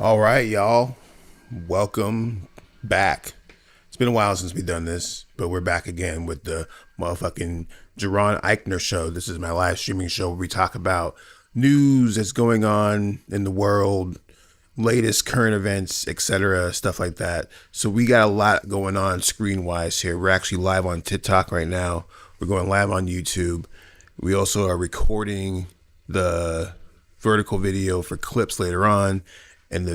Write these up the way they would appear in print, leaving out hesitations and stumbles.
All right, y'all. Welcome back. It's been a while since we've done this, but we're back again with the motherfucking Jaron Ikner show. This is my live streaming show where we talk about news that's going on in the world, latest current events, etc., stuff like that. So we got a lot going on screen-wise here. We're actually live on TikTok right now. We're going live on YouTube. We also are recording the vertical video for clips later on, and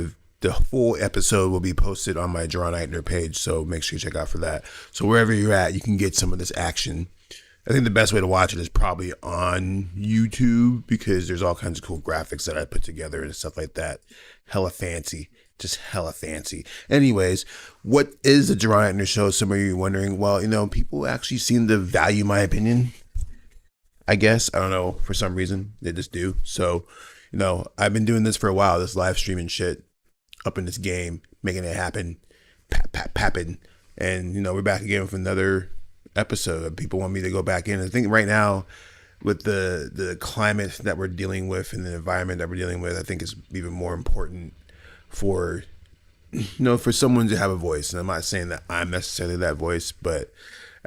the full episode will be posted on my Jaron Ikner page, so make sure you check out for that. So wherever you're at, you can get some of this action. I think the best way to watch it is probably on YouTube because there's all kinds of cool graphics that I put together and stuff like that. Hella fancy. Just hella fancy. Anyways, what is the Jaron Ikner show? Some of you are wondering. Well, people actually seem to value my opinion. I guess. I don't know. For some reason, they just do. So, I've been doing this for a while, this live streaming shit, up in this game, making it happen, papping. And, we're back again with another episode. People want me to go back in. I think right now, with the climate that we're dealing with and the environment that we're dealing with, I think it's even more important for, for someone to have a voice. And I'm not saying that I'm necessarily that voice, but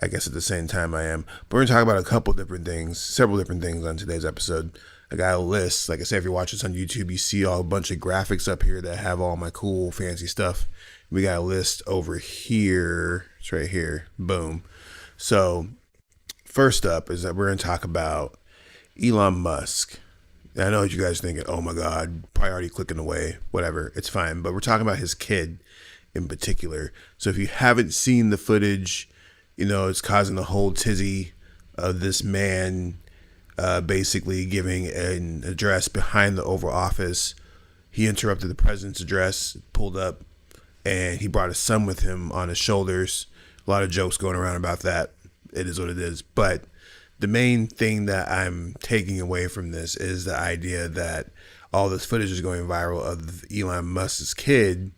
I guess at the same time I am. But we're going to talk about several different things on today's episode. I got a list. Like I said, if you watch this on YouTube, you see a bunch of graphics up here that have all my cool, fancy stuff. We got a list over here. It's right here. Boom. So first up is that we're going to talk about Elon Musk. And I know what you guys are thinking, oh my God, probably already clicking away, whatever. It's fine. But we're talking about his kid in particular. So if you haven't seen the footage, it's causing a whole tizzy of this man basically giving an address behind the Oval Office. He interrupted the president's address, pulled up, and he brought his son with him on his shoulders. A lot of jokes going around about that. It is what it is. But the main thing that I'm taking away from this is the idea that all this footage is going viral of Elon Musk's kid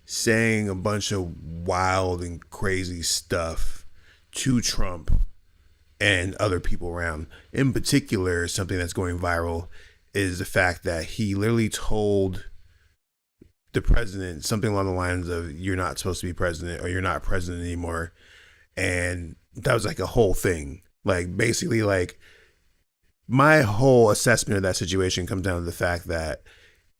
saying a bunch of wild and crazy stuff to Trump and other people around. In particular, something that's going viral is the fact that he literally told the president something along the lines of, you're not supposed to be president, or you're not president anymore. And that was like a whole thing. Like, basically, like, my whole assessment of that situation comes down to the fact that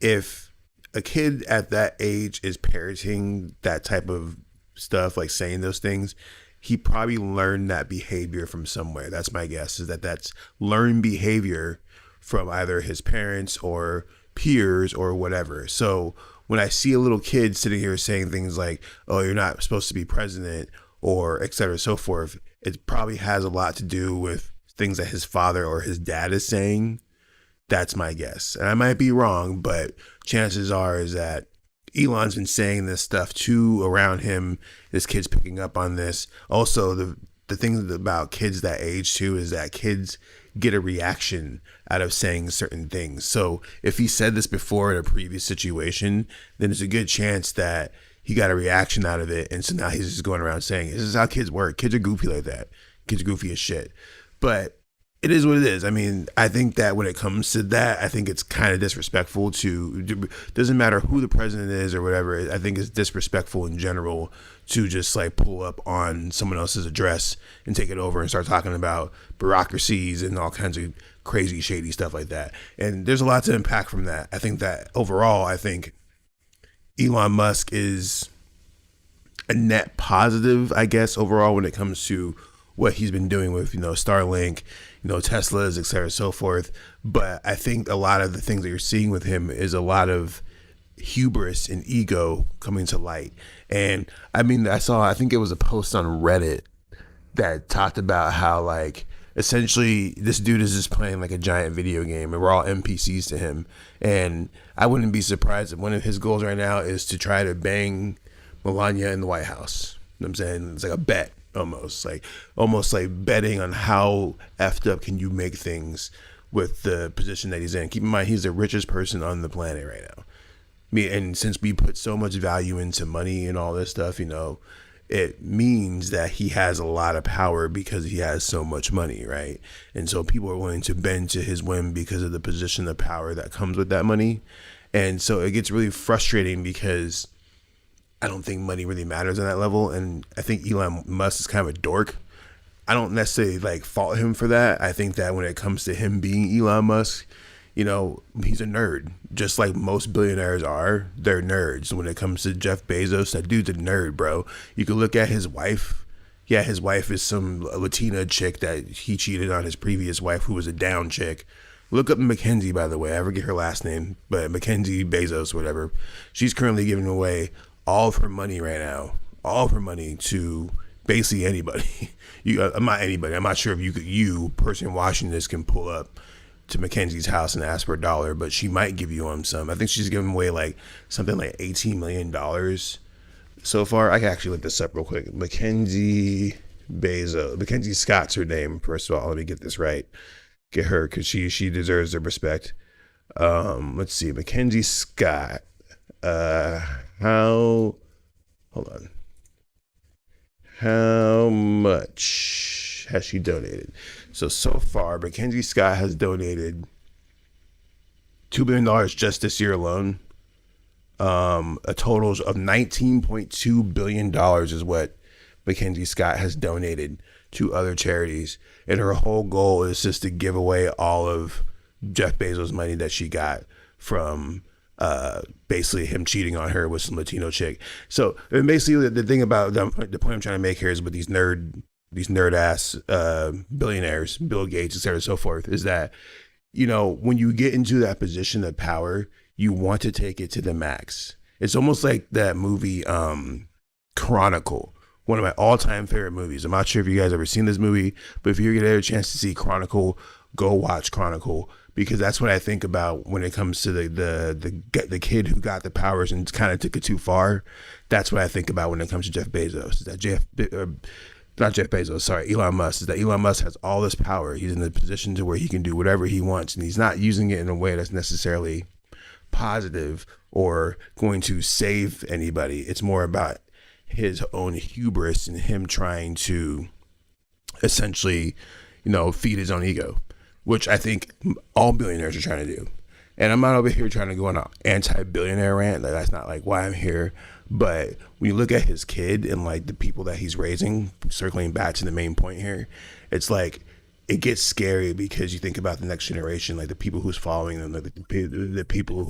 if a kid at that age is parroting that type of stuff, like saying those things, he probably learned that behavior from somewhere. That's my guess, is that that's learned behavior from either his parents or peers or whatever. So when I see a little kid sitting here saying things like, oh, you're not supposed to be president, or et cetera, so forth, it probably has a lot to do with things that his father or his dad is saying. That's my guess. And I might be wrong, but chances are is that Elon's been saying this stuff too around him. This kid's picking up on this. Also, the thing about kids that age too is that kids get a reaction out of saying certain things. So if he said this before in a previous situation, then there's a good chance that he got a reaction out of it. And so now he's just going around saying, this is how kids work. Kids are goofy like that. Kids are goofy as shit. But it is what it is. I mean, I think that when it comes to that, I think it's kind of disrespectful doesn't matter who the president is or whatever. I think it's disrespectful in general to just like pull up on someone else's address and take it over and start talking about bureaucracies and all kinds of crazy, shady stuff like that. And there's a lot to unpack from that. I think that overall, Elon Musk is a net positive, I guess, overall when it comes to what he's been doing with, Starlink, Teslas, et cetera, so forth. But I think a lot of the things that you're seeing with him is a lot of hubris and ego coming to light. And I mean, I think it was a post on Reddit that talked about how, like, essentially this dude is just playing like a giant video game and we're all NPCs to him. And I wouldn't be surprised if one of his goals right now is to try to bang Melania in the White House. You know what I'm saying? It's like a bet. Almost like betting on how effed up can you make things with the position that he's in. Keep in mind, he's the richest person on the planet right now. And since we put so much value into money and all this stuff, it means that he has a lot of power because he has so much money, right? And so people are willing to bend to his whim because of the position of power that comes with that money. And so it gets really frustrating because I don't think money really matters on that level. And I think Elon Musk is kind of a dork. I don't necessarily like fault him for that. I think that when it comes to him being Elon Musk, he's a nerd. Just like most billionaires are, they're nerds. When it comes to Jeff Bezos, that dude's a nerd, bro. You can look at his wife. Yeah, his wife is some Latina chick that he cheated on his previous wife, who was a down chick. Look up Mackenzie, by the way. I forget her last name, but Mackenzie Bezos, whatever. She's currently giving away all of her money right now. All of her money to basically anybody. I'm not anybody. I'm not sure if you person watching this can pull up to Mackenzie's house and ask for $1, but she might give you some. I think she's giving away like something like $18 million so far. I can actually look this up real quick. Mackenzie Bezos. Mackenzie Scott's her name. First of all, let me get this right. Get her, because she deserves the respect. Let's see. Mackenzie Scott. Hold on. How much has she donated? So far, Mackenzie Scott has donated $2 billion just this year alone. A total of $19.2 billion is what Mackenzie Scott has donated to other charities. And her whole goal is just to give away all of Jeff Bezos' money that she got from basically him cheating on her with some Latino chick. So and basically the thing about the point I'm trying to make here is with these nerd ass billionaires, Bill Gates, et cetera, so forth, is that, when you get into that position of power, you want to take it to the max. It's almost like that movie Chronicle, one of my all-time favorite movies. I'm not sure if you guys ever seen this movie, but if you get a chance to see Chronicle, go watch Chronicle, because that's what I think about when it comes to the kid who got the powers and kind of took it too far. That's what I think about when it comes to Jeff Bezos. Is that not Jeff Bezos, sorry, Elon Musk. Is that Elon Musk has all this power. He's in the position to where he can do whatever he wants, and he's not using it in a way that's necessarily positive or going to save anybody. It's more about his own hubris and him trying to essentially, feed his own ego, which I think all billionaires are trying to do. And I'm not over here trying to go on an anti-billionaire rant. Like, that's not like why I'm here. But when you look at his kid and like the people that he's raising, circling back to the main point here, it's like it gets scary because you think about the next generation, like the people who's following them, like the people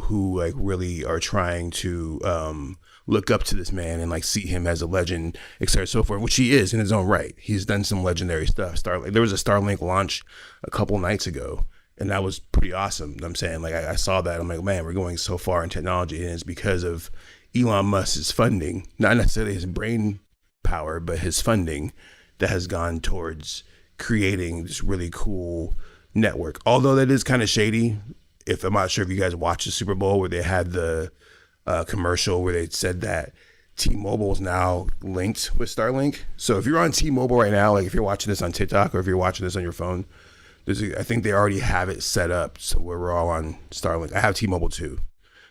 who like really are trying to look up to this man and like see him as a legend, et cetera, so forth, which he is in his own right. He's done some legendary stuff. There was a Starlink launch a couple nights ago, and that was pretty awesome. I'm saying, like, I saw that. I'm like, man, we're going so far in technology, and it's because of Elon Musk's funding, not necessarily his brain power, but his funding that has gone towards creating this really cool network. Although that is kind of shady. I'm not sure if you guys watched the Super Bowl where they had the commercial where they said that T-Mobile is now linked with Starlink. So if you're on T-Mobile right now, like if you're watching this on TikTok or if you're watching this on your phone, I think they already have it set up so where we're all on Starlink. I have T-Mobile too.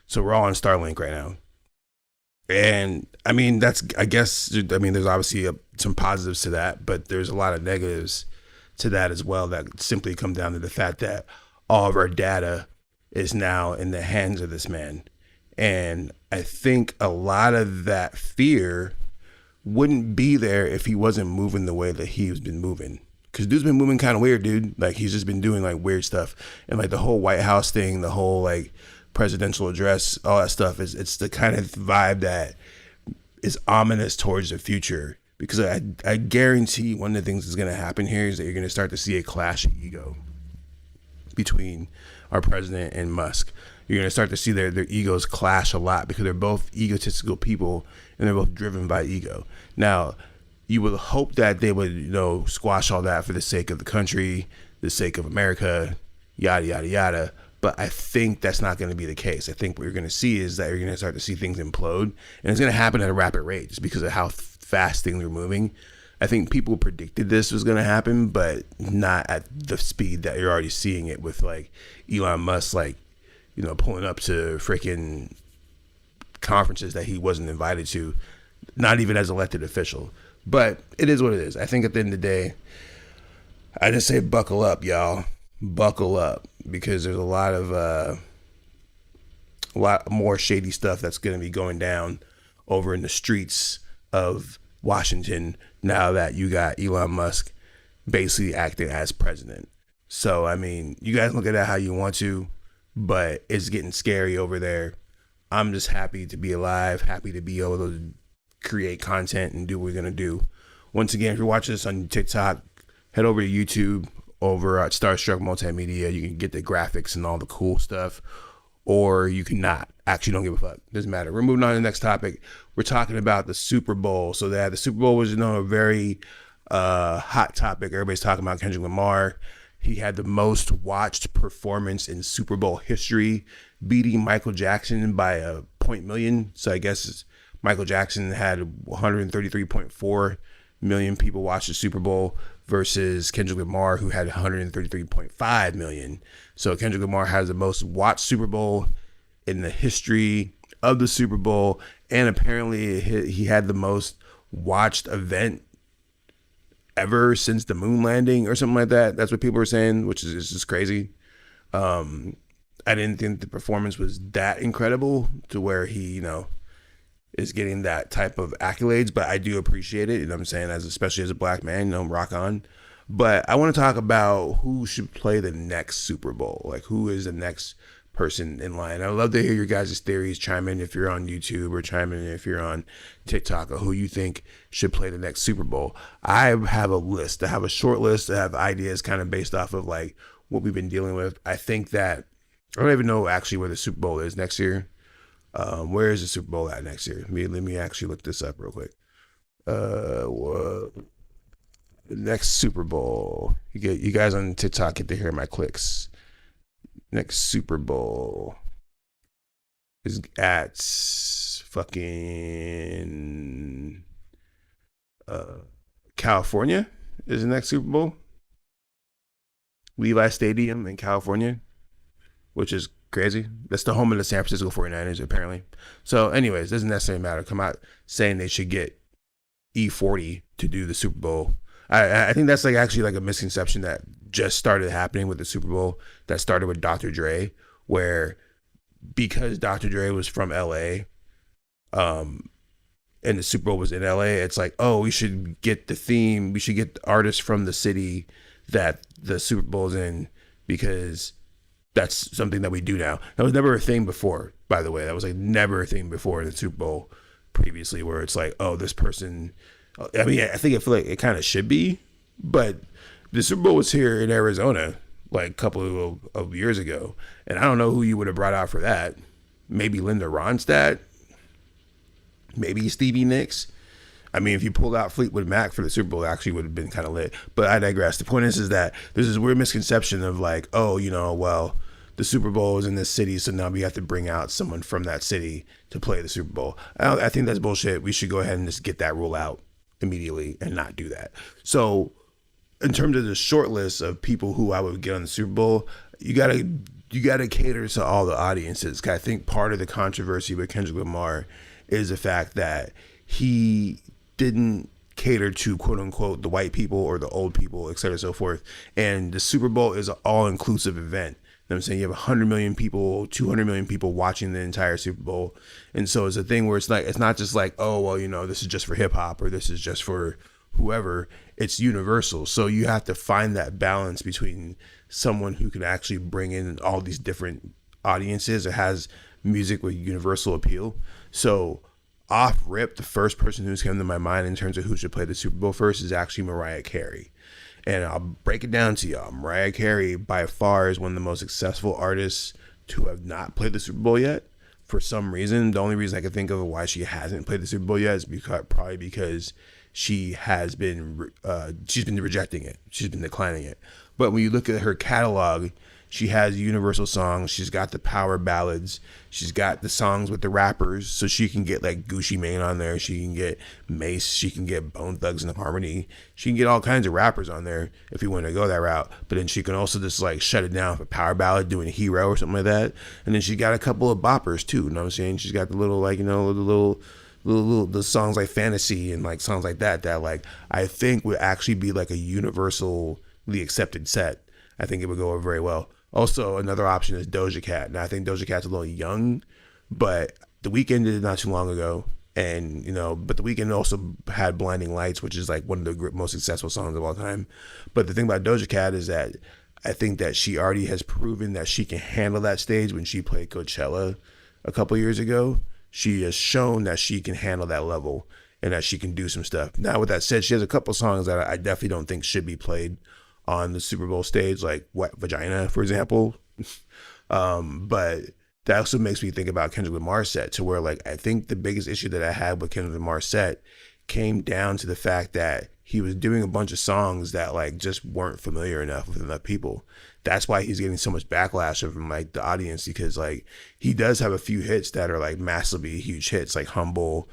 So we're all on Starlink right now. And I mean, there's obviously some positives to that, but there's a lot of negatives to that as well that simply come down to the fact that all of our data is now in the hands of this man. And I think a lot of that fear wouldn't be there if he wasn't moving the way that he's been moving. Because dude's been moving kind of weird, dude. Like, he's just been doing like weird stuff. And like the whole White House thing, the whole like presidential address, all that stuff, it's the kind of vibe that is ominous towards the future. Because I guarantee one of the things that's going to happen here is that you're going to start to see a clash of ego between our president and Musk. You're going to start to see their egos clash a lot because they're both egotistical people and they're both driven by ego. Now, you would hope that they would, squash all that for the sake of the country, the sake of America, yada, yada, yada. But I think that's not going to be the case. I think what you're going to see is that you're going to start to see things implode, and it's going to happen at a rapid rate just because of how fast things are moving. I think people predicted this was going to happen, but not at the speed that you're already seeing it with like Elon Musk, like, pulling up to freaking conferences that he wasn't invited to, not even as elected official. But it is what it is. I think at the end of the day, I just say buckle up, y'all. Buckle up, because there's a lot of a lot more shady stuff that's going to be going down over in the streets of Washington now that you got Elon Musk basically acting as president. So, I mean, you guys look at that how you want to, but it's getting scary over there. I'm just happy to be alive, happy to be able to create content and do what we're going to do. Once again, if you're watching this on TikTok, head over to YouTube over at Starstruck Multimedia. You can get the graphics and all the cool stuff, or you can not. Actually, don't give a fuck. Doesn't matter. We're moving on to the next topic. We're talking about the Super Bowl. So that the Super Bowl was, a very hot topic. Everybody's talking about Kendrick Lamar. He had the most watched performance in Super Bowl history, beating Michael Jackson by a point million. So I guess Michael Jackson had 133.4 million people watch the Super Bowl versus Kendrick Lamar, who had 133.5 million. So Kendrick Lamar has the most watched Super Bowl in the history of the Super Bowl, and apparently he had the most watched event ever since the moon landing or something like that. That's what people are saying, which is just crazy. I didn't think the performance was that incredible to where he, is getting that type of accolades, but I do appreciate it. You know what I'm saying? Especially as a black man, rock on. But I want to talk about who should play the next Super Bowl. Like, who is the next person in line? I'd love to hear your guys' theories. Chime in if you're on YouTube, or chime in if you're on TikTok, or who you think should play the next Super Bowl. I have a list. I have a short list. I have ideas kind of based off of like what we've been dealing with. I think that I don't even know actually where the Super Bowl is next year. Where is the Super Bowl at next year? Let me actually look this up real quick. The next Super Bowl. You guys on TikTok get to hear my clicks. Next Super Bowl is at fucking California. Is the next Super Bowl. Levi Stadium in California, which is crazy. That's the home of the San Francisco 49ers, apparently. So anyways, doesn't necessarily matter. Come out saying they should get E40 to do the Super Bowl. I think that's actually a misconception that just started happening with the Super Bowl, that started with Dr. Dre, where because Dr. Dre was from LA, and the Super Bowl was in LA, it's like, oh, we should get the theme, we should get the artists from the city that the Super Bowl's in, because that's something that we do now. That was never a thing before, by the way. That was never a thing before in the Super Bowl previously, where it's like, oh, this person. I mean, I feel like it kind of should be, but the Super Bowl was here in Arizona a couple of years ago, and I don't know who you would have brought out for that. Maybe Linda Ronstadt, maybe Stevie Nicks. I mean, if you pulled out Fleetwood Mac for the Super Bowl, it actually would have been kind of lit. But I digress. The point is that there's this weird misconception of well, the Super Bowl is in this city, so now we have to bring out someone from that city to play the Super Bowl. I think that's bullshit. We should go ahead and just get that rule out immediately and not do that. So in terms of the short list of people who I would get on the Super Bowl, you gotta cater to all the audiences. 'Cause I think part of the controversy with Kendrick Lamar is the fact that he didn't cater to quote unquote the white people or the old people, et cetera, so forth. And the Super Bowl is an all-inclusive event. You know what I'm saying? You have 100 million people, 200 million people watching the entire Super Bowl. And so it's a thing where it's not just oh, well, this is just for hip hop, or this is just for whoever. It's universal. So you have to find that balance between someone who can actually bring in all these different audiences, or has music with universal appeal. So off rip, the first person who's come to my mind in terms of who should play the Super Bowl first is actually Mariah Carey. And I'll break it down to y'all. Mariah Carey, by far, is one of the most successful artists to have not played the Super Bowl yet. For some reason, the only reason I can think of why she hasn't played the Super Bowl yet is probably because she has been she's been rejecting it. She's been declining it. But when you look at her catalog, she has universal songs. She's got the power ballads. She's got the songs with the rappers. So she can get Gucci Mane on there. She can get Mace. She can get Bone Thugs and Harmony. She can get all kinds of rappers on there if you want to go that route. But then she can also just shut it down for power ballad, doing Hero or something like that. And then she got a couple of boppers too. You know what I'm saying? She's got the little the songs like Fantasy and songs like that I think would actually be a universally accepted set. I think it would go over very well. Also, another option is Doja Cat. Now, I think Doja Cat's a little young, but The Weeknd did it not too long ago. And, but The Weeknd also had Blinding Lights, which is like one of the most successful songs of all time. But the thing about Doja Cat is that I think that she already has proven that she can handle that stage. When she played Coachella a couple years ago, she has shown that she can handle that level and that she can do some stuff. Now, with that said, she has a couple songs that I definitely don't think should be played on the Super Bowl stage, like Wet Vagina, for example. But that also makes me think about Kendrick Lamar's set, to where, like, I think the biggest issue that I had with Kendrick Lamar's set came down to the fact that he was doing a bunch of songs that, like, just weren't familiar enough with enough people. That's why he's getting so much backlash from, like, the audience, because, like, he does have a few hits that are, like, massively huge hits, like Humble,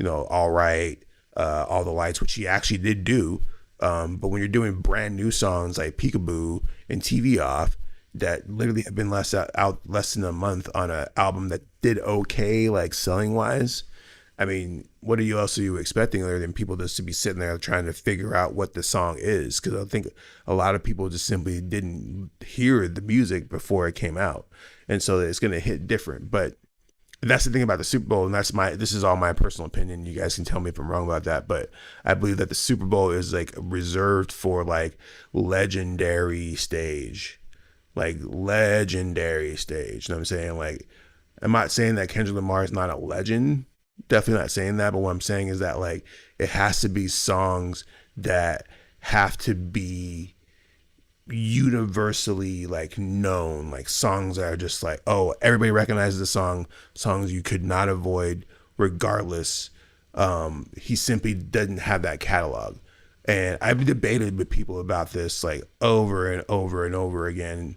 All Right, All the Lights, which he actually did do. But when you're doing brand new songs like Peekaboo and TV Off, that literally have been out less than a month on an album that did okay, like selling wise, I mean, what else are you expecting other than people just to be sitting there trying to figure out what the song is? Because I think a lot of people just simply didn't hear the music before it came out, and so it's going to hit different. But that's the thing about the Super Bowl, and this is all my personal opinion. You guys can tell me if I'm wrong about that, but I believe that the Super Bowl is like reserved for like legendary stage. You know what I'm saying? Like, I'm not saying that Kendrick Lamar is not a legend. Definitely not saying that. But what I'm saying is that, like, it has to be songs that have to be universally, like, known, like songs that are just like, oh, everybody recognizes the song, songs you could not avoid regardless. He simply doesn't have that catalog. And I've debated with people about this, like, over and over and over again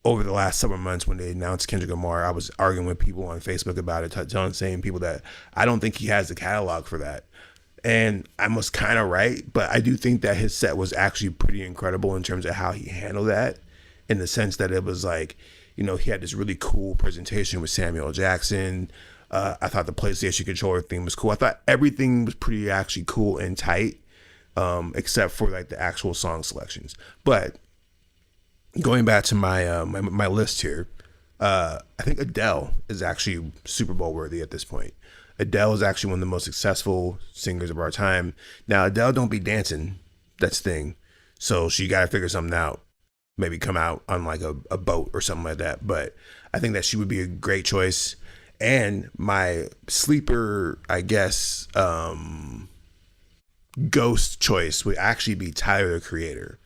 over the last summer months. When they announced Kendrick Lamar, I was arguing with people on Facebook about it, saying people that I don't think he has the catalog for that. And I was kind of right, but I do think that his set was actually pretty incredible in terms of how he handled that, in the sense that it was like, he had this really cool presentation with Samuel Jackson. I thought the PlayStation controller theme was cool. I thought everything was pretty actually cool and tight, except for like the actual song selections. But going back to my my list here, I think Adele is actually Super Bowl worthy at this point. Adele is actually one of the most successful singers of our time. Now, Adele don't be dancing. That's the thing. So she got to figure something out. Maybe come out on like a boat or something like that. But I think that she would be a great choice. And my sleeper, I guess, ghost choice would actually be Tyler, the Creator.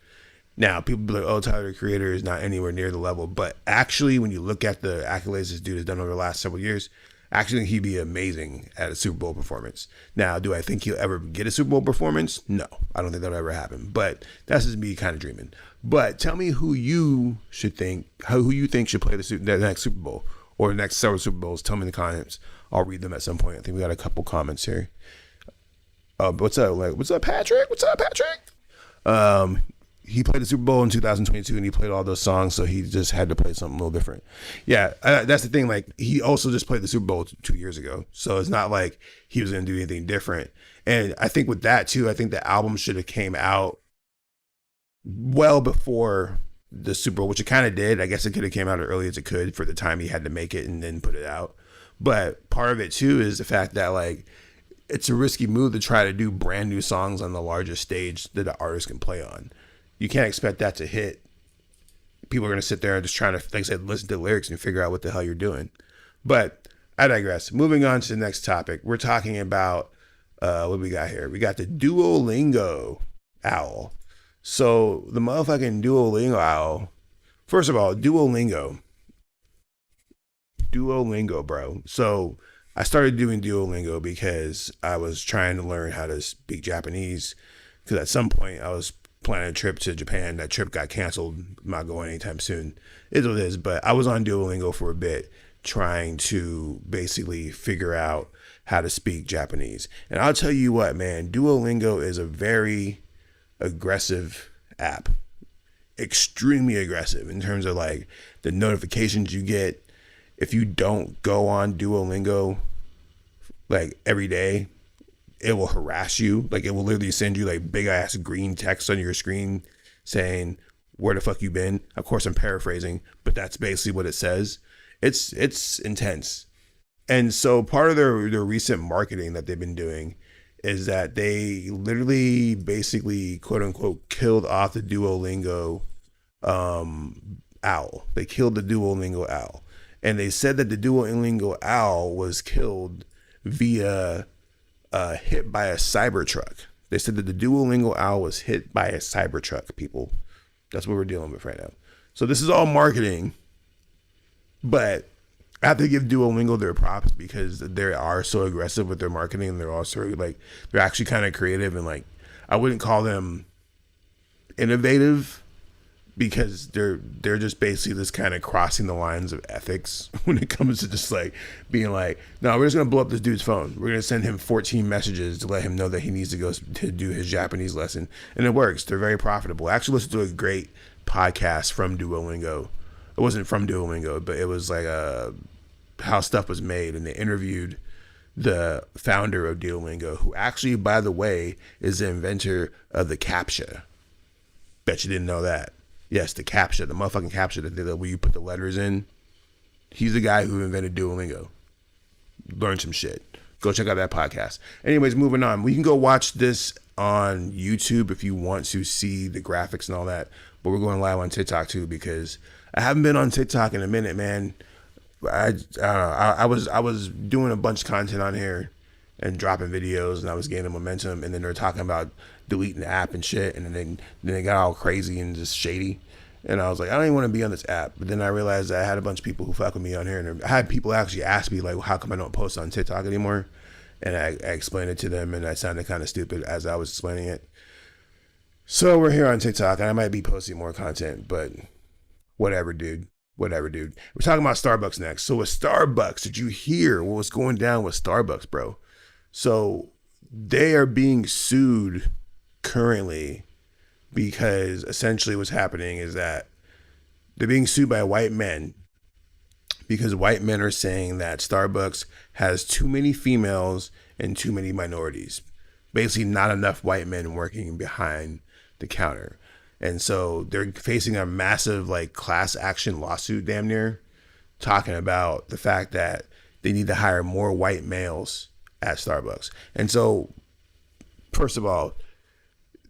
Now, people be like, oh, Tyler, the Creator is not anywhere near the level. But actually, when you look at the accolades this dude has done over the last several years, I actually think he'd be amazing at a Super Bowl performance. Now, do I think he'll ever get a Super Bowl performance? No, I don't think that'll ever happen. But that's just me kind of dreaming. But tell me who you think should play the next Super Bowl or the next several Super Bowls. Tell me in the comments. I'll read them at some point. I think we got a couple comments here. What's up? What's up, Patrick? He played the Super Bowl in 2022 and he played all those songs, so he just had to play something a little different. Yeah, that's the thing. Like, he also just played the Super Bowl 2 years ago, so it's not like he was going to do anything different. And I think with that too, I think the album should have came out well before the Super Bowl, which it kind of did. I guess it could have came out as early as it could for the time he had to make it and then put it out. But part of it too is the fact that, like, it's a risky move to try to do brand new songs on the largest stage that the artist can play on. You can't expect that to hit. People are going to sit there and just trying to, like I said, listen to the lyrics and figure out what the hell you're doing. But I digress. Moving on to the next topic. We're talking about, what do we got here? We got the Duolingo owl. So the motherfucking Duolingo owl. First of all, Duolingo, bro. So I started doing Duolingo because I was trying to learn how to speak Japanese. Because at some point I was planning a trip to Japan. That trip got canceled. I'm not going anytime soon. It is what it is. But I was on Duolingo for a bit, trying to basically figure out how to speak Japanese. And I'll tell you what, man, Duolingo is a very aggressive app. Extremely aggressive in terms of like the notifications you get. If you don't go on Duolingo like every day, it will harass you. Like, it will literally send you like big ass green text on your screen saying, where the fuck you been? Of course, I'm paraphrasing, but that's basically what it says. It's intense. And so part of their recent marketing that they've been doing is that they literally basically quote unquote killed off the Duolingo owl. They killed the Duolingo owl. And they said that the Duolingo owl was killed via hit by a Cybertruck. They said that the Duolingo owl was hit by a Cybertruck, people. That's what we're dealing with right now. So this is all marketing, but I have to give Duolingo their props because they are so aggressive with their marketing, and they're also like, they're actually kind of creative, and like, I wouldn't call them innovative because they're just basically just kind of crossing the lines of ethics when it comes to just like being like, no, we're just gonna blow up this dude's phone. We're gonna send him 14 messages to let him know that he needs to go to do his Japanese lesson, and it works. They're very profitable. I actually listened to a great podcast from Duolingo. It wasn't from Duolingo, but it was like how stuff was made, and they interviewed the founder of Duolingo, who actually, by the way, is the inventor of the CAPTCHA. Bet you didn't know that. Yes, the CAPTCHA, the motherfucking CAPTCHA that where you put the letters in. He's the guy who invented Duolingo. Learn some shit. Go check out that podcast. Anyways, moving on. We can go watch this on YouTube if you want to see the graphics and all that. But we're going live on TikTok too because I haven't been on TikTok in a minute, man. I was doing a bunch of content on here and dropping videos, and I was gaining momentum, and then they're talking about deleting the app and shit, and then they got all crazy and just shady, and I was like, I don't even want to be on this app. But then I realized that I had a bunch of people who fuck with me on here, and I had people actually ask me like, how come I don't post on TikTok anymore? And I explained it to them, and I sounded kind of stupid as I was explaining it. So we're here on TikTok, and I might be posting more content, but whatever, dude. Whatever, dude. We're talking about Starbucks next. So with Starbucks, did you hear what was going down with Starbucks, bro? So they are being sued currently because essentially what's happening is that they're being sued by white men because white men are saying that Starbucks has too many females and too many minorities. Basically not enough white men working behind the counter. And so they're facing a massive like class action lawsuit damn near, talking about the fact that they need to hire more white males at Starbucks. And so, first of all,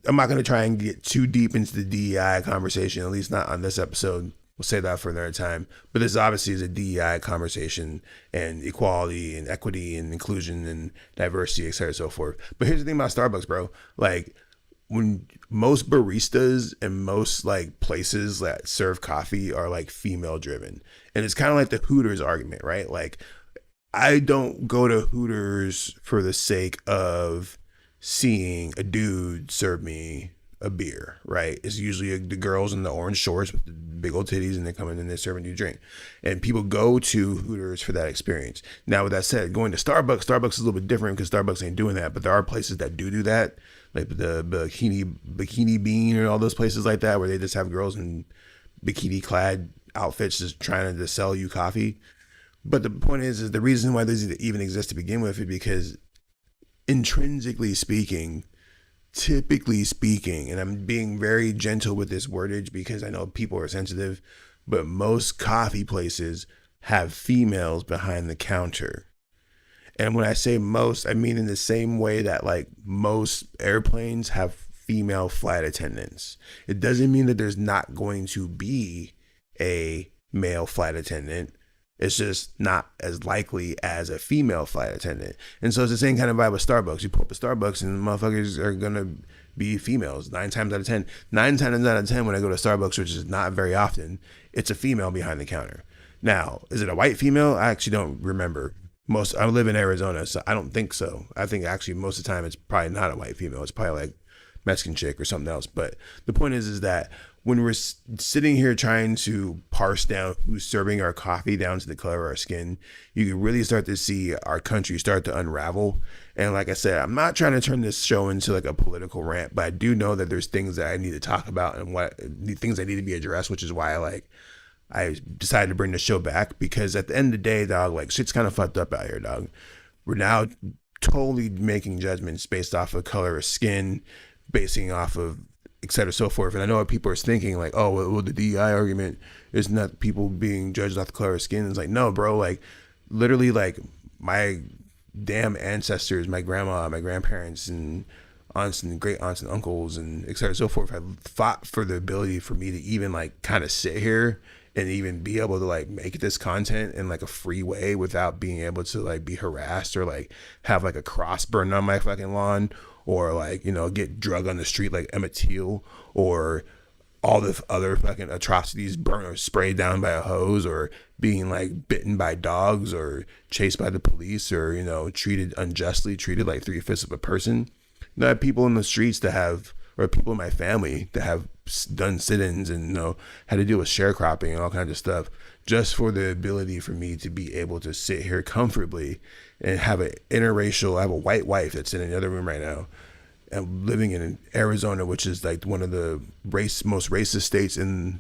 I'm not going to try and get too deep into the DEI conversation, at least not on this episode. We'll say that for another time. But this obviously is a DEI conversation, and equality and equity and inclusion and diversity, et cetera, and so forth. But here's the thing about Starbucks, bro. Like, when most baristas and most like places that serve coffee are like female driven, and it's kind of like the Hooters argument, right? Like, I don't go to Hooters for the sake of seeing a dude serve me a beer, right? It's usually the girls in the orange shorts with the big old titties, and they come in and they're serving you a drink. And people go to Hooters for that experience. Now, with that said, going to Starbucks is a little bit different because Starbucks ain't doing that, but there are places that do that. Like the bikini bean and all those places like that, where they just have girls in bikini clad outfits just trying to sell you coffee. But the point is the reason why these even exist to begin with is because intrinsically speaking, typically speaking, and I'm being very gentle with this wordage because I know people are sensitive, but most coffee places have females behind the counter. And when I say most, I mean in the same way that like most airplanes have female flight attendants. It doesn't mean that there's not going to be a male flight attendant. It's just not as likely as a female flight attendant. And so it's the same kind of vibe with Starbucks. You pull up a Starbucks and motherfuckers are going to be females 9 times out of 10. 9 times out of 10 when I go to Starbucks, which is not very often, it's a female behind the counter. Now, is it a white female? I actually don't remember. I live in Arizona, so I don't think so. I think actually most of the time it's probably not a white female. It's probably like Mexican chick or something else. But the point is that when we're sitting here trying to parse down who's serving our coffee down to the color of our skin, you can really start to see our country start to unravel. And like I said, I'm not trying to turn this show into like a political rant, but I do know that there's things that I need to talk about and things that need to be addressed, which is why I decided to bring the show back, because at the end of the day, dog, like shit's kind of fucked up out here, dog. We're now totally making judgments based off of color of skin, basing off of et cetera, so forth. And I know what people are thinking, like, oh, well, the DEI argument is not people being judged off the color of skin. It's like, no, bro, like, literally, like, my damn ancestors, my grandma, my grandparents, and aunts and great aunts and uncles, and et cetera, so forth, have fought for the ability for me to even, like, kind of sit here and even be able to, like, make this content in, like, a free way without being able to, like, be harassed or, like, have, like, a cross burned on my fucking lawn, or, like, you know, get drug on the street like Emmett Till, or all the other fucking atrocities, burned or sprayed down by a hose, or being, like, bitten by dogs, or chased by the police, or, you know, treated unjustly, treated like 3/5 of a person. You know, I have people in the streets that have, or people in my family that have done sit-ins and, you know, had to deal with sharecropping and all kinds of stuff, just for the ability for me to be able to sit here comfortably and have an interracial. I have a white wife that's in another room right now. I'm living in Arizona, which is like one of the most racist states in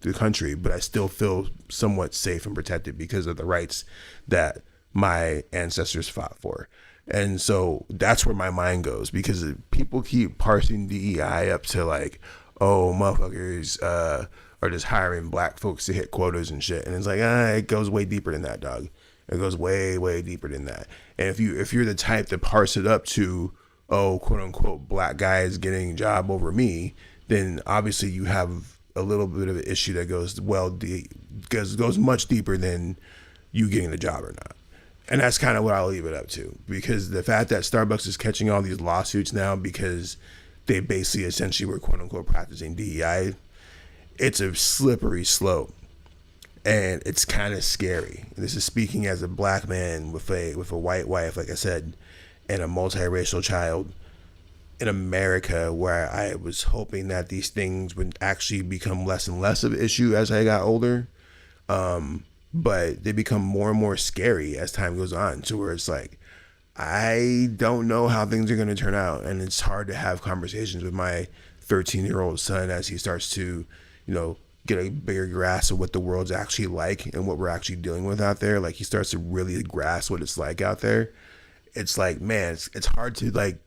the country, but I still feel somewhat safe and protected because of the rights that my ancestors fought for. And so that's where my mind goes, because people keep parsing DEI up to, like, oh, motherfuckers are just hiring black folks to hit quotas and shit. And it's like, it goes way deeper than that, dog. It goes way, way deeper than that. And if you're the type to parse it up to, oh, quote unquote, black guys getting a job over me, then obviously you have a little bit of an issue that goes goes much deeper than you getting the job or not. And that's kind of what I'll leave it up to, because the fact that Starbucks is catching all these lawsuits now because they basically essentially were quote unquote practicing DEI, it's a slippery slope, and it's kind of scary. This is speaking as a black man with a white wife, like I said, and a multiracial child in America, where I was hoping that these things would actually become less and less of an issue as I got older. But they become more and more scary as time goes on, to where it's like, I don't know how things are going to turn out. And it's hard to have conversations with my 13-year-old son as he starts to, you know, get a bigger grasp of what the world's actually like and what we're actually dealing with out there. Like, he starts to really grasp what it's like out there. It's like, man, it's hard to, like,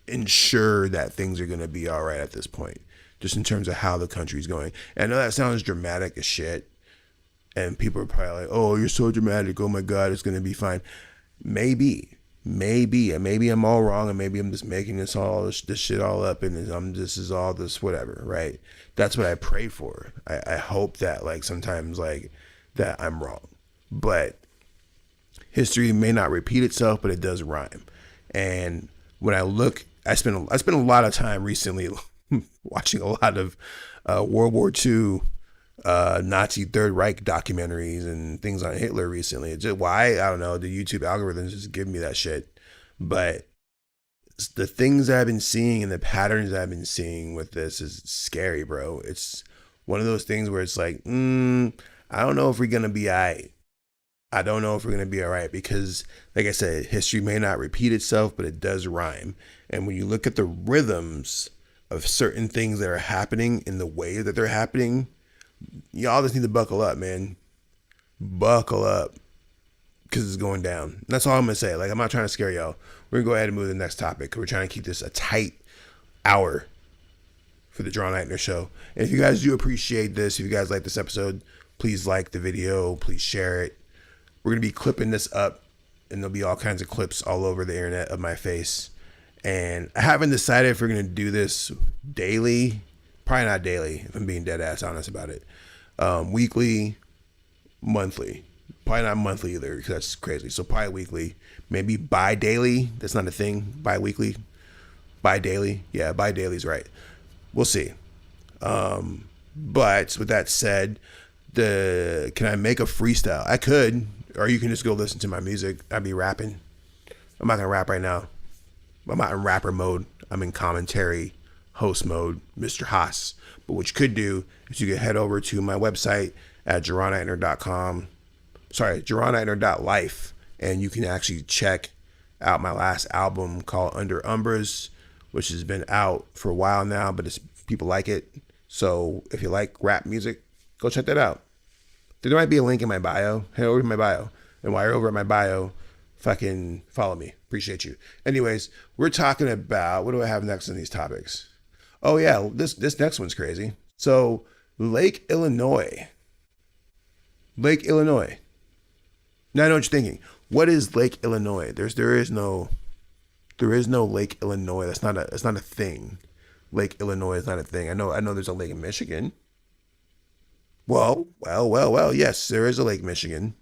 ensure that things are going to be all right at this point, just in terms of how the country's going. And I know that sounds dramatic as shit, and people are probably like, oh, you're so dramatic, oh my God, it's going to be fine. Maybe I'm all wrong, and maybe I'm just making this shit all up, and this is all this whatever, right? That's what I pray for. I hope that, like, sometimes, like, that I'm wrong, but history may not repeat itself, but it does rhyme. And when I look, I spent a lot of time recently watching a lot of World War II, Nazi Third Reich documentaries and things on Hitler recently. It's just why, I don't know, the YouTube algorithms just give me that shit. But the things that I've been seeing and the patterns that I've been seeing with this is scary, bro. It's one of those things where it's like, I don't know if we're gonna be all right. I don't know if we're going to be all right, because, like I said, history may not repeat itself, but it does rhyme. And when you look at the rhythms of certain things that are happening in the way that they're happening, y'all just need to buckle up, man. Buckle up, because it's going down. That's all I'm going to say. Like, I'm not trying to scare y'all. We're going to go ahead and move to the next topic. We're trying to keep this a tight hour for the Jaron Ikner Show. And if you guys do appreciate this, if you guys like this episode, please like the video. Please share it. We're going to be clipping this up, and there'll be all kinds of clips all over the internet of my face. And I haven't decided if we're going to do this daily. Probably not daily, if I'm being dead ass honest about it. Weekly, monthly. Probably not monthly either, because that's crazy. So probably weekly. Maybe bi-daily. That's not a thing. Bi-weekly. Bi-daily. Yeah, bi-daily is right. We'll see. But with that said, can I make a freestyle? I could. Or you can just go listen to my music. I'd be rapping. I'm not going to rap right now. I'm not in rapper mode. I'm in commentary host mode, Mr. Haas. But what you could do is you could head over to my website at JaronIkner.com. Sorry, JaronIkner.life. And you can actually check out my last album called Under Umbras, which has been out for a while now, but people like it. So if you like rap music, go check that out. There might be a link in my bio. Head over to my bio. And while you're over at my bio, fucking follow me. Appreciate you. Anyways, we're talking about, what do I have next in these topics? Oh yeah, this next one's crazy. So Lake Illinois, Lake Illinois. Now I know what you're thinking. What is Lake Illinois? There is no Lake Illinois. That's not a thing. Lake Illinois is not a thing. I know there's a lake in Michigan. Well. Yes, there is a Lake Michigan.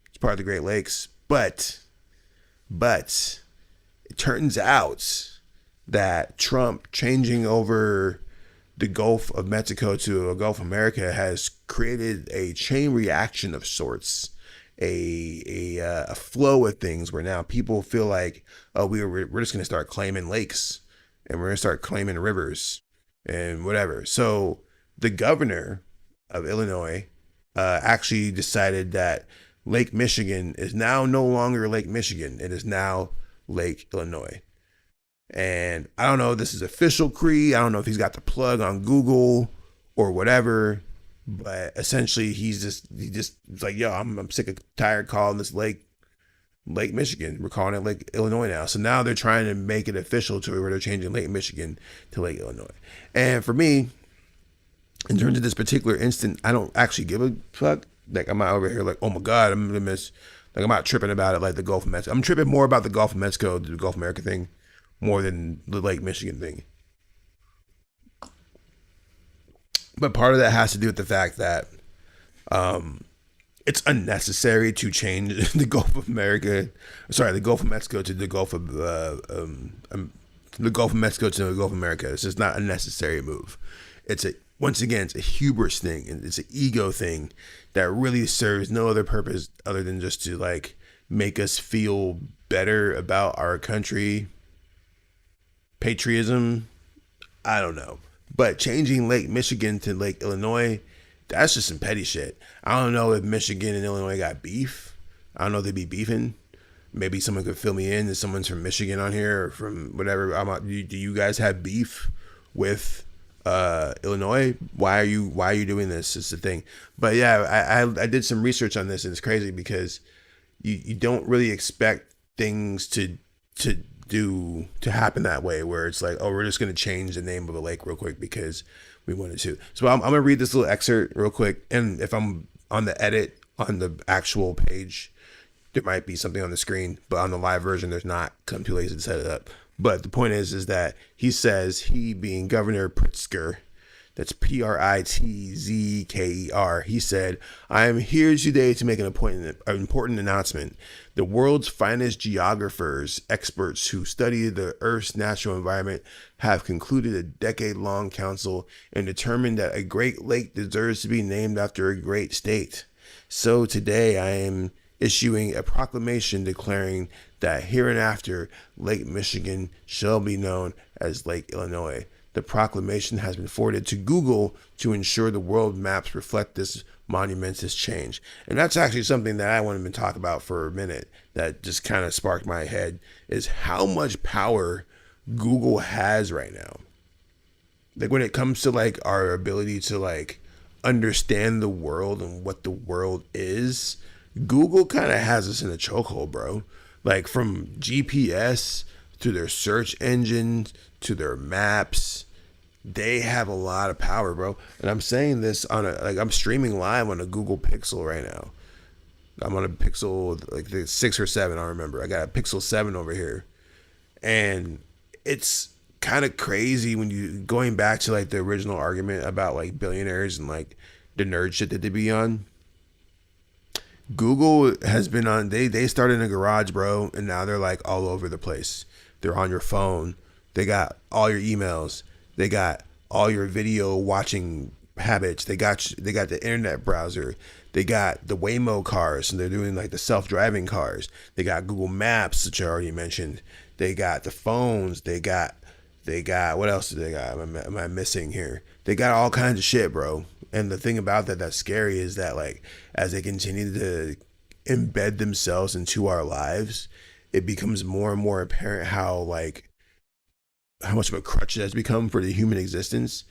It's part of the Great Lakes. But it turns out that Trump changing over the Gulf of Mexico to a Gulf of America has created a chain reaction of sorts, a flow of things where now people feel like, oh, we're just gonna start claiming lakes and we're gonna start claiming rivers and whatever. So the governor of Illinois actually decided that Lake Michigan is now no longer Lake Michigan. It is now Lake Illinois. And I don't know if this is official Cree. I don't know if he's got the plug on Google or whatever. But essentially, he just it's like, yo, I'm sick of tired calling this Lake Michigan. We're calling it Lake Illinois now. So now they're trying to make it official to where they're changing Lake Michigan to Lake Illinois. And for me, in terms of this particular instant, I don't actually give a fuck. Like, I'm not over here like, oh my God, I'm gonna miss. Like, I'm not tripping about it like the Gulf of Mexico. I'm tripping more about the Gulf of Mexico, the Gulf of America thing, more than the Lake Michigan thing. But part of that has to do with the fact that it's unnecessary to change the Gulf of America, sorry, the Gulf of Mexico to the Gulf of Mexico to the Gulf of America. It's just not a necessary move. Once again, it's a hubris thing, and it's an ego thing that really serves no other purpose other than just to like make us feel better about our country. Patriotism, I don't know. But changing Lake Michigan to Lake Illinois, that's just some petty shit. I don't know if Michigan and Illinois got beef. I don't know if they'd be beefing. Maybe someone could fill me in if someone's from Michigan on here or from whatever. Do you guys have beef with Illinois? Why are you doing this? It's the thing. But yeah, I did some research on this, and it's crazy because you don't really expect things to happen that way, where it's like, oh, we're just going to change the name of a lake real quick because we wanted to. So I'm going to read this little excerpt real quick, and if I'm on the edit on the actual page, there might be something on the screen, but on the live version there's not. I'm too lazy to set it up. But the point is that he says, he being Governor Pritzker, that's Pritzker, he said, I am here today to make an important announcement. The world's finest geographers, experts who study the Earth's natural environment, have concluded a decade-long council and determined that a great lake deserves to be named after a great state. So today I am issuing a proclamation declaring that hereinafter Lake Michigan shall be known as Lake Illinois. The proclamation has been forwarded to Google to ensure the world maps reflect this monumentous change. And that's actually something that I wanted to talk about for a minute that just kind of sparked my head, is how much power Google has right now. Like, when it comes to like our ability to like understand the world and what the world is, Google kind of has us in a chokehold, bro. Like, from GPS to their search engines to their maps, they have a lot of power, bro. And I'm saying this I'm streaming live on a Google Pixel right now. I'm on a Pixel, like the 6 or 7, I don't remember. I got a Pixel 7 over here. And it's kind of crazy when you going back to like the original argument about like billionaires and like the nerd shit that they be on. Google has been on, they started in a garage, bro, and now they're like all over the place. They're on your phone. They got all your emails. They got all your video watching habits. They got the internet browser. They got the Waymo cars, and they're doing like the self-driving cars. They got Google Maps, which I already mentioned. They got the phones. They got what else do they got? Am I missing here? They got all kinds of shit, bro. And the thing about that's scary is that like as they continue to embed themselves into our lives, it becomes more and more apparent how much of a crutch it has become for the human existence.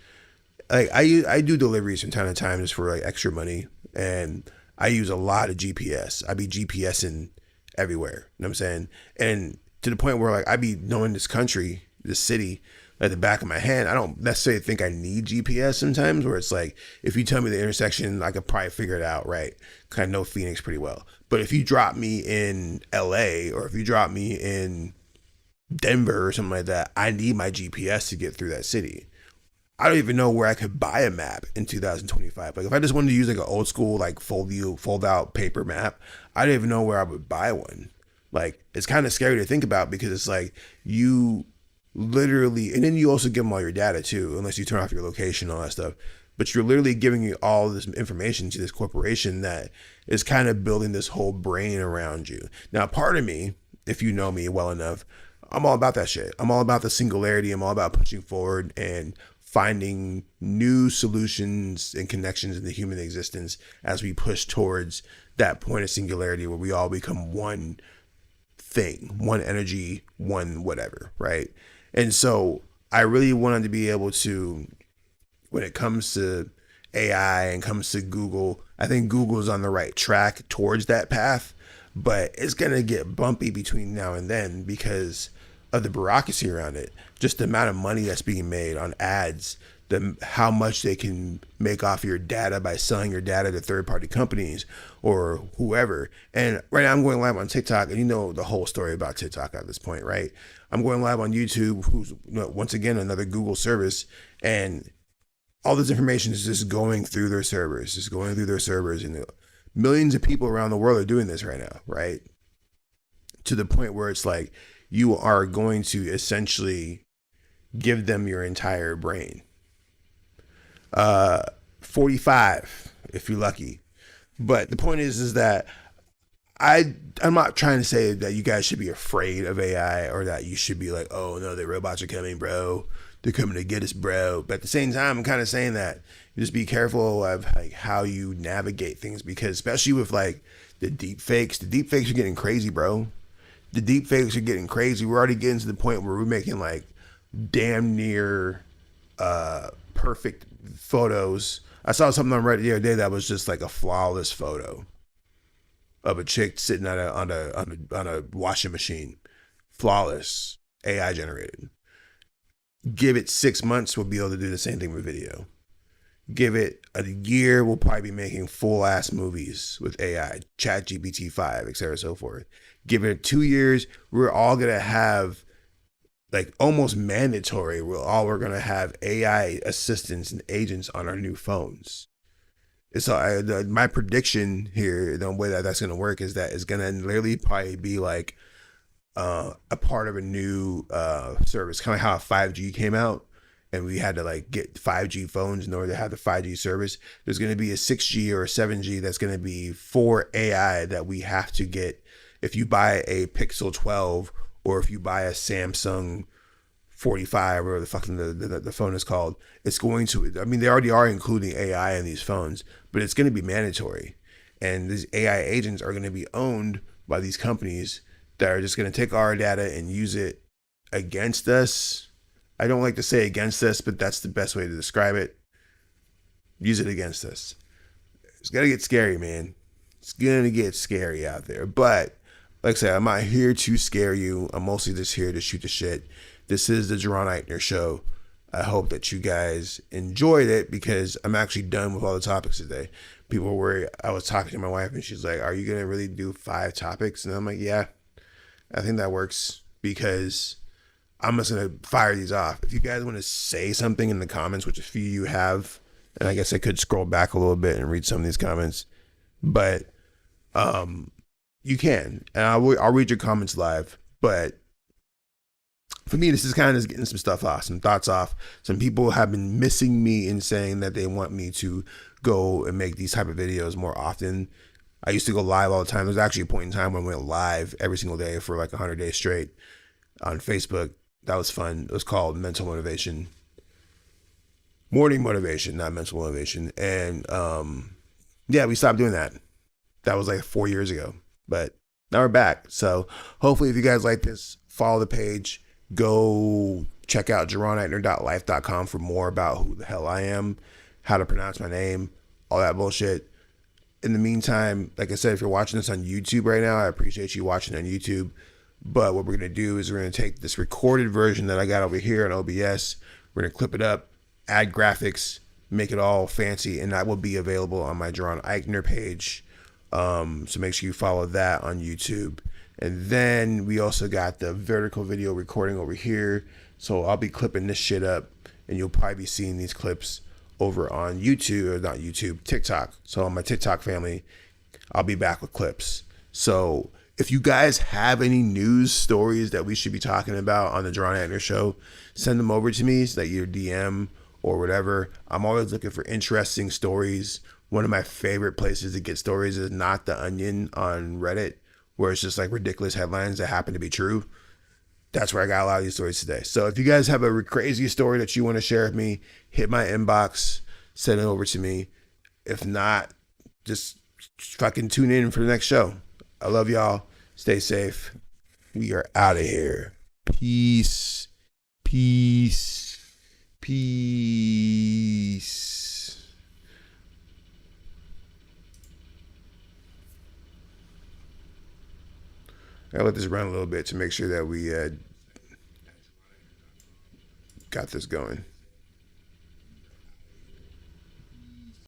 Like I do deliveries from time to time just for like extra money, and I use a lot of GPS. I be GPSing everywhere. You know what I'm saying? And to the point where like I be knowing this country, this city, at the back of my hand. I don't necessarily think I need GPS sometimes, where it's like, if you tell me the intersection, I could probably figure it out, right? Because I know Phoenix pretty well. But if you drop me in LA, or if you drop me in Denver or something like that, I need my GPS to get through that city. I don't even know where I could buy a map in 2025. Like, if I just wanted to use like an old school, like fold out paper map, I don't even know where I would buy one. Like, it's kind of scary to think about, because it's like, you literally, and then you also give them all your data too, unless you turn off your location and all that stuff. But you're literally giving you all this information to this corporation that is kind of building this whole brain around you. Now, part of me, if you know me well enough, I'm all about that shit. I'm all about the singularity. I'm all about pushing forward and finding new solutions and connections in the human existence as we push towards that point of singularity where we all become one thing, one energy, one whatever, right? And so I really wanted to be able to, when it comes to AI and comes to Google, I think Google is on the right track towards that path, but it's going to get bumpy between now and then because of the bureaucracy around it. Just the amount of money that's being made on ads, how much they can make off your data by selling your data to third-party companies or whoever. And right now I'm going live on TikTok, and you know the whole story about TikTok at this point, right? I'm going live on YouTube, who's, once again, another Google service, and all this information is just going through their servers, and millions of people around the world are doing this right now, right? To the point where it's like, you are going to essentially give them your entire brain. 45 if you're lucky. But the point is that I'm not trying to say that you guys should be afraid of AI, or that you should be like, oh no, the robots are coming, bro. They're coming to get us, bro. But at the same time, I'm kind of saying that you just be careful of like how you navigate things, because especially with like the deep fakes are getting crazy, bro. The deep fakes are getting crazy. We're already getting to the point where we're making like damn near perfect photos. I saw something on Reddit the other day that was just like a flawless photo of a chick sitting on a washing machine. Flawless, AI generated. Give it 6 months, we'll be able to do the same thing with video. Give it a year, we'll probably be making full ass movies with AI, Chat GPT 5, etc., so forth. Give it 2 years, we're all gonna have, like, almost mandatory, we're gonna have AI assistants and agents on our new phones. So my prediction here, the way that that's gonna work, is that it's gonna literally probably be like a part of a new service, kind of how 5G came out, and we had to like get 5G phones in order to have the 5G service. There's going to be a 6G or a 7G that's going to be for AI that we have to get if you buy a Pixel 12, or if you buy a Samsung 45, or the fucking the phone is called. It's going to, I mean, they already are including AI in these phones, but it's going to be mandatory. And these AI agents are going to be owned by these companies that are just going to take our data and use it against us. I don't like to say against us, but that's the best way to describe it. Use it against us. It's going to get scary, man. It's going to get scary out there. But like I said, I'm not here to scare you. I'm mostly just here to shoot the shit. This is the Jaron Ikner Show. I hope that you guys enjoyed it, because I'm actually done with all the topics today. People were worried. I was talking to my wife, and she's like, are you going to really do 5 topics? And I'm like, yeah. I think that works, because I'm just going to fire these off. If you guys want to say something in the comments, which a few of you have, and I guess I could scroll back a little bit and read some of these comments, but you can, and I'll read your comments live. But for me, this is kind of just getting some stuff off, some thoughts off. Some people have been missing me and saying that they want me to go and make these type of videos more often. I used to go live all the time. There's actually a point in time when I went live every single day for like 100 days straight on Facebook. That was fun. It was called Mental Motivation. Morning Motivation, not Mental Motivation. And yeah, we stopped doing that. That was like 4 years ago. But now we're back. So hopefully if you guys like this, follow the page. Go check out JaronEikner.life.com for more about who the hell I am, how to pronounce my name, all that bullshit. In the meantime, like I said, if you're watching this on YouTube right now, I appreciate you watching on YouTube. But what we're going to do is we're going to take this recorded version that I got over here on OBS. We're going to clip it up, add graphics, make it all fancy, and that will be available on my Jaron Ikner page. So make sure you follow that on YouTube. And then we also got the vertical video recording over here. So I'll be clipping this shit up, and you'll probably be seeing these clips over on YouTube, or not YouTube, TikTok. So on my TikTok family, I'll be back with clips. So if you guys have any news stories that we should be talking about on the Jaron Ikner Show, send them over to me so that your DM or whatever. I'm always looking for interesting stories. One of my favorite places to get stories is Not the Onion on Reddit, where it's just like ridiculous headlines that happen to be true. That's where I got a lot of these stories today. So if you guys have a crazy story that you want to share with me, hit my inbox, send it over to me. If not, just fucking tune in for the next show. I love y'all. Stay safe. We are out of here. Peace. Peace. Peace. I'll let this run a little bit to make sure that we got this going.